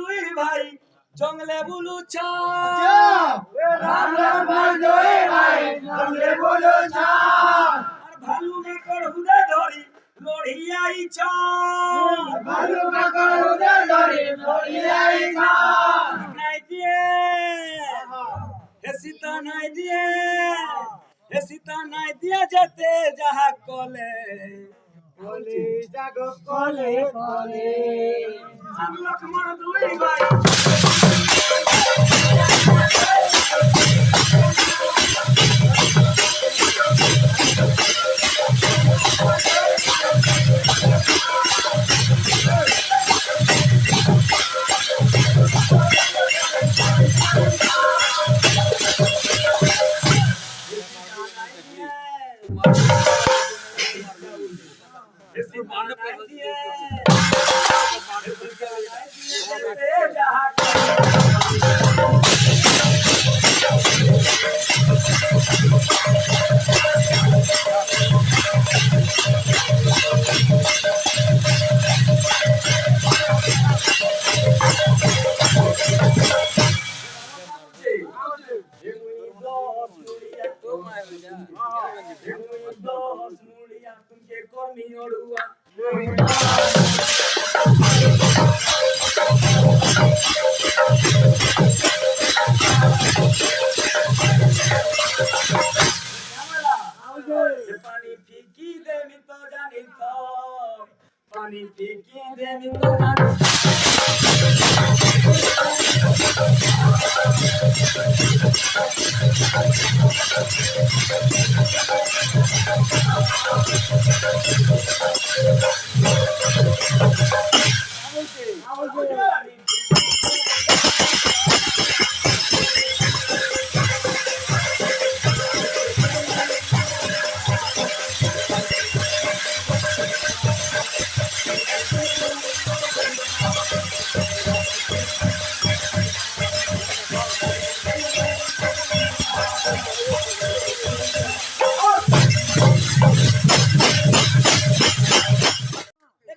দুই ভাই জঙ্গলে বুলু চা রাম লক্ষ্মণ দুই ভাই জঙ্গলে বুলু চা আর ভালু মাকড় হুদে ধরি লড়িয়াই চা ভালু মাকড় হুদে ধরি লড়িয়াই চা নাই দিয়ে হে সীতা নাই দিয়ে যেতে যাহা কলে কলি জাগো কলে কলে রাম লক্ষ্মণ দুই ভাই पानी फीकी देवी तो जानी तो पानी फीकी देवी तो जानी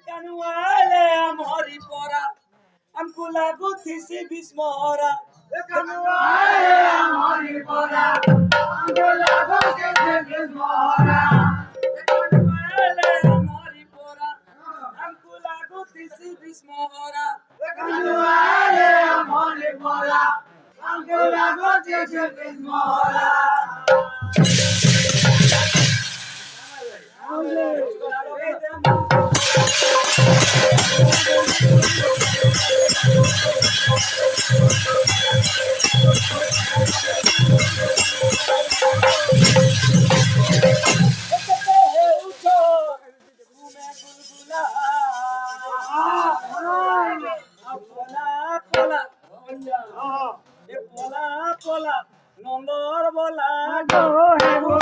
Kanuale amori pora amku lagu thisi bismora কানুয়ালে আমরি পরা আঙ্গুলা গোকে devis Mohra Kanuale amori pora amku lagu thisi bismora কানুয়ালে আমরি পরা আঙ্গুলা গোকে দেবিস মোহরা নন্দর বলা গো হে গো